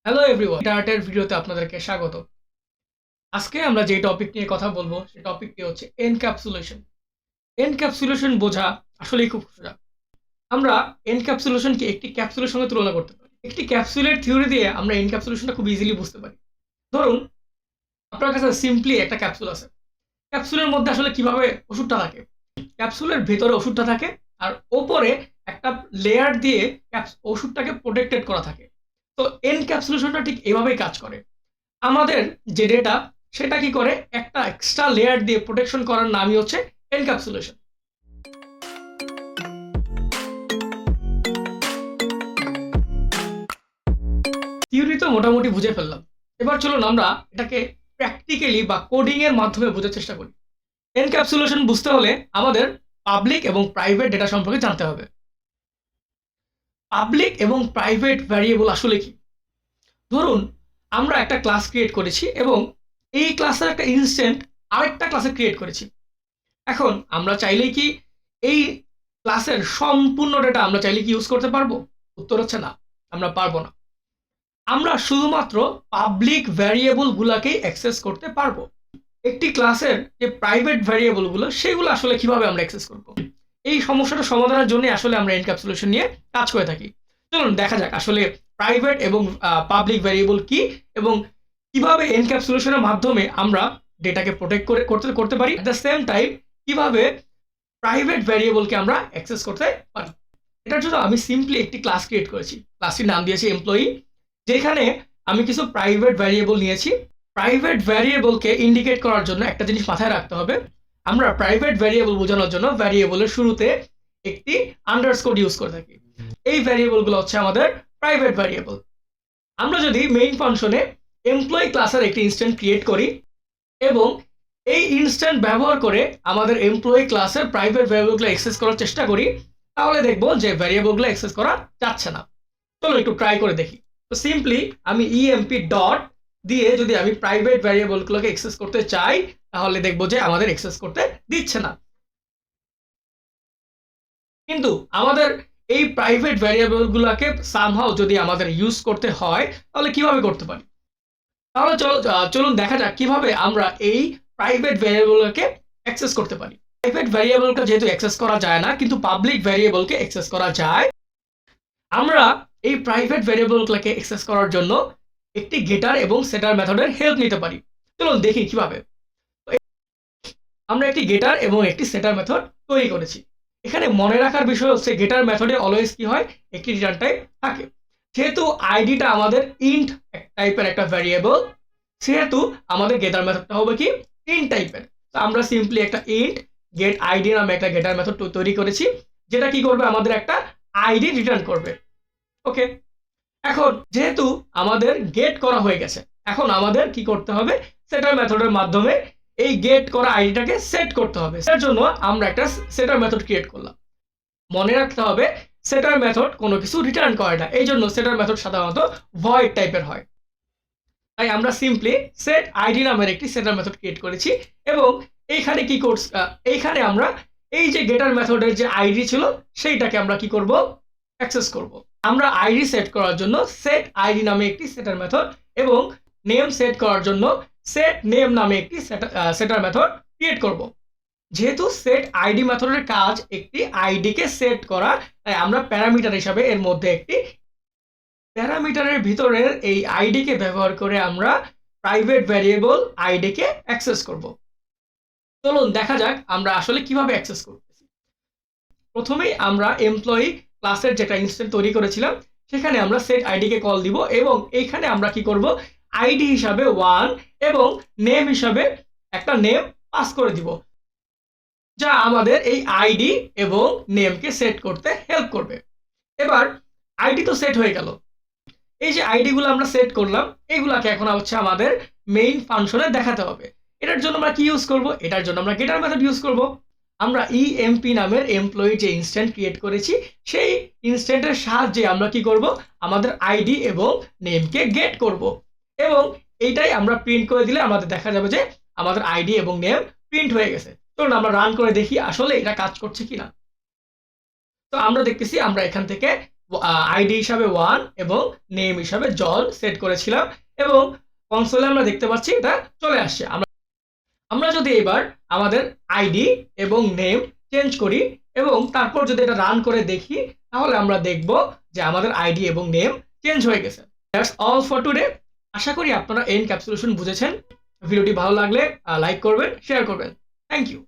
Hello everyone, ডাটার ভিডিওতে আপনাদেরকে স্বাগত। আজকে আমরা যে টপিক নিয়ে কথা বলবো সেই টপিকটি হচ্ছে এনক্যাপসুলেশন। এনক্যাপসুলেশন বোঝা আসলেই খুব সোজা। আমরা এনক্যাপসুলেশনকে একটি ক্যাপসুলের সঙ্গে তুলনা করতে পারি। একটি ক্যাপসুলের থিওরি দিয়ে আমরা এনক্যাপসুলেশনটা খুব ইজিলি বুঝতে পারি। ধরুন, আপনার কাছে সিম্পলি একটা ক্যাপসুল আছে। ক্যাপসুলের মধ্যে আসলে কিভাবে ওষুধটা থাকে? ক্যাপসুলের ভেতরে ওষুধটা থাকে, আর ওপরে একটা লেয়ার দিয়ে ওষুধটাকে প্রোটেক্টেড করা থাকে। তো এনক্যাপসুলেশনটা ঠিক এভাবেই কাজ করে। আমাদের যে ডেটা, সেটা কি করে একটা এক্সট্রা লেয়ার দিয়ে প্রোটেকশন করার নামই হচ্ছে এনক্যাপসুলেশন। থিওরি তো মোটামুটি বুঝে ফেললাম। এবার চলুন আমরা এটাকে প্র্যাকটিক্যালি বা কোডিং এর মাধ্যমে বোঝার চেষ্টা করি। এনক্যাপসুলেশন বুঝতে হলে আমাদের পাবলিক এবং প্রাইভেট ডেটা সম্পর্কে জানতে হবে। পাবলিক এবং প্রাইভেট ভ্যারিয়েবল আসলে কি? ধরুন, আমরা একটা ক্লাস ক্রিয়েট করেছি এবং এই ক্লাসের একটা ইনস্ট্যান্ট আরেকটা ক্লাসে ক্রিয়েট করেছি। এখন আমরা চাইলেই কি এই ক্লাসের সম্পূর্ণ ডেটা আমরা চাইলে কি ইউজ করতে পারবো? উত্তর হচ্ছে না, আমরা পারবো না। আমরা শুধুমাত্র পাবলিক ভ্যারিয়েবল গুলাকেই অ্যাক্সেস করতে পারবো। একটি ক্লাসের যে প্রাইভেট ভ্যারিয়েবল গুলো, সেগুলো আসলে কিভাবে আমরা অ্যাক্সেস করবো? এই সমস্যাটা সমাধানের জন্য আসলে আমরা এনক্যাপসুলেশন নিয়ে কাজ করে থাকি। চলুন দেখা যাক আসলে প্রাইভেট এবং পাবলিক ভ্যারিয়েবল কি, এবং কিভাবে এনক্যাপসুলেশনের মাধ্যমে আমরা ডেটাকে প্রোটেক্ট করতে পারি। অ্যাট দ্য সেম টাইম কিভাবে প্রাইভেট ভ্যারিয়েবলকে আমরা অ্যাক্সেস করতে পারি। এটার জন্য আমি সিম্পলি একটি ক্লাস ক্রিয়েট করেছি। ক্লাসটির নাম দিয়েছি এমপ্লয়ি, যেখানে আমি কিছু প্রাইভেট ভ্যারিয়েবল নিয়েছি। প্রাইভেট ভ্যারিয়েবলকে ইন্ডিকেট করার জন্য একটা জিনিস মাথায় রাখতে হবে। আমরা প্রাইভেট ভ্যারিয়েবল বোঝানোর জন্য ভ্যারিয়েবলের শুরুতে একটি আন্ডারস্কোর ইউজ করে থাকি। এই ভ্যারিয়েবলগুলো হচ্ছে আমাদের প্রাইভেট ভ্যারিয়েবল। আমরা যদি মেইন ফাংশনে এমপ্লয়ি ক্লাসের একটি ইনস্ট্যান্ট ক্রিয়েট করি এবং এই ইনস্ট্যান্ট ব্যবহার করে আমাদের এমপ্লয়ি ক্লাসের প্রাইভেট ভ্যারিয়েবলগুলো অ্যাক্সেস করার চেষ্টা করি, তাহলে দেখবো যে ভ্যারিয়েবলগুলো অ্যাক্সেস করা যাচ্ছে না। চলো একটু ট্রাই করে দেখি। তো সিম্পলি আমি ইএমপি ডট দিয়ে যদি আমি প্রাইভেট ভ্যারিয়েবলগুলোকে অ্যাক্সেস করতে চাই, তাহলে দেখবো যে আমাদের অ্যাক্সেস করতে দিচ্ছে না। কিন্তু আমাদের এই প্রাইভেট ভ্যারিয়েবলগুলোকে সামহাউ যদি আমাদের ইউজ করতে হয়, তাহলে কিভাবে করতে পারি? তাহলে চলুন দেখা যাক কিভাবে আমরা এই প্রাইভেট ভ্যারিয়েবলকে অ্যাক্সেস করতে পারি। প্রাইভেট ভ্যারিয়েবলটা যেহেতু অ্যাক্সেস করা যায় না, কিন্তু পাবলিক ভ্যারিয়েবলকে অ্যাক্সেস করা যায়। আমরা এই প্রাইভেট ভ্যারিয়েবলগুলোকে অ্যাক্সেস করার জন্য একটি গেটার এবং সেটার মেথডের হেল্প নিতে পারি। চলুন দেখি কিভাবে। আমরা একটি গেটার এবং একটি সেটার মেথড তৈরি করেছি। এখানে মনে রাখার বিষয় হচ্ছে গেটার মেথডে অলওয়েজ কি হয়, একটি রিটার্ন টাইপ থাকে। যেহেতু আইডিটা আমাদের ইন্ট টাইপের একটা ভ্যারিয়েবল, সেহেতু আমাদের গেটার মেথডটা হবে কি ইন্ট টাইপের। তো আমরা সিম্পলি একটা ইন্ট গেট আইডি নামে একটা গেটার মেথড তৈরি করেছি, যেটা কি করবে, আমাদের একটা আইডি রিটার্ন করবে। ওকে, এখন যেহেতু আমাদের গেট করা হয়ে গেছে, এখন আমাদের কি করতে হবে, সেটার মেথডের মাধ্যমে এই গেট করা আইডিটাকে সেট করতে হবে। এর জন্য আমরা একটা সেটার মেথড ক্রিয়েট করলাম। মনে রাখতে হবে সেটার মেথড কোনো কিছু রিটার্ন করে না, এই জন্য সেটার মেথড সাধারণত ভয়েড টাইপের হয়। তাই আমরা সিম্পলি সেট আইডি নামের একটি সেটার মেথড ক্রিয়েট করেছি, এবং এইখানে কি করছি, এইখানে আমরা এই যে গেটার মেথডের যে আইডি ছিল সেইটাকে আমরা কি করব, অ্যাক্সেস করব। আমরা আইডি সেট করার জন্য সেট আইডি নামে একটি সেটার মেথড, এবং নেম সেট করার জন্য সেট নেম নামে একটি সেটার মেথড ক্রিয়েট করব। যেহেতু সেট আইডি মেথডের কাজ একটি আইডিকে সেট করা, তাই আমরা প্যারামিটার হিসাবে এর মধ্যে একটি প্যারামিটারের ভিতরের এই আইডিকে ব্যবহার করে আমরা প্রাইভেট ভ্যারিয়েবল আইডিকে অ্যাক্সেস করব। চলুন দেখা যাক আমরা আসলে কিভাবে অ্যাক্সেস করতেছি। প্রথমেই আমরা এমপ্লয়ি ক্লাসের যেটা ইনস্ট্যান্ট তৈরি করেছিলাম, সেখানে আমরা সেট আইডিকে কল দিব, এবং এইখানে আমরা কি করব, আইডি হিসাবে 1 এবং নেম হিসাবে একটা নেম পাস করে দিব, যা আমাদের এই আইডি এবং নেমকে সেট করতে হেল্প করবে। এবার আইডি তো সেট হয়ে গেল। এই যে আইডি গুলো আমরা সেট করলাম, এগুলাকে এখন হচ্ছে আমাদের মেইন ফাংশনে দেখাতে হবে। এটার জন্য আমরা কি ইউজ করব, এটার জন্য আমরা গেটার মেথড ইউজ করব। আমরা ইএমপি নামের এমপ্লয়ি যে ইনস্ট্যান্ট ক্রিয়েট করেছি, সেই ইনস্ট্যান্টের সাহায্যে আমরা কি করব, আমাদের আইডি এবং নেমকে গেট করব, এবং এইটাই আমরা প্রিন্ট করে দিলে আমাদের দেখা যাবে যে আমাদের আইডি এবং নেম প্রিন্ট হয়ে গেছে। চলুন আমরা রান করে দেখি আসলে এটা কাজ করছে কিনা। তো আমরা দেখতেছি আমরা এখান থেকে আইডি হিসাবে 1 এবং নেম হিসাবে জন সেট করেছিলাম এবং কনসোলে আমরা দেখতে পাচ্ছি এটা চলে আসছে। আমরা যদি এবার আমাদের আইডি এবং নেম চেঞ্জ করি এবং তারপর যদি এটা রান করে দেখি, তাহলে আমরা দেখব যে আমাদের আইডি এবং নেম চেঞ্জ হয়ে গেছে। That's all for today. আশা করি আপনারা এনক্যাপসুলেশন বুঝেছেন। ভিডিওটি ভালো লাগলে লাইক করবেন, শেয়ার করবেন। Thank you.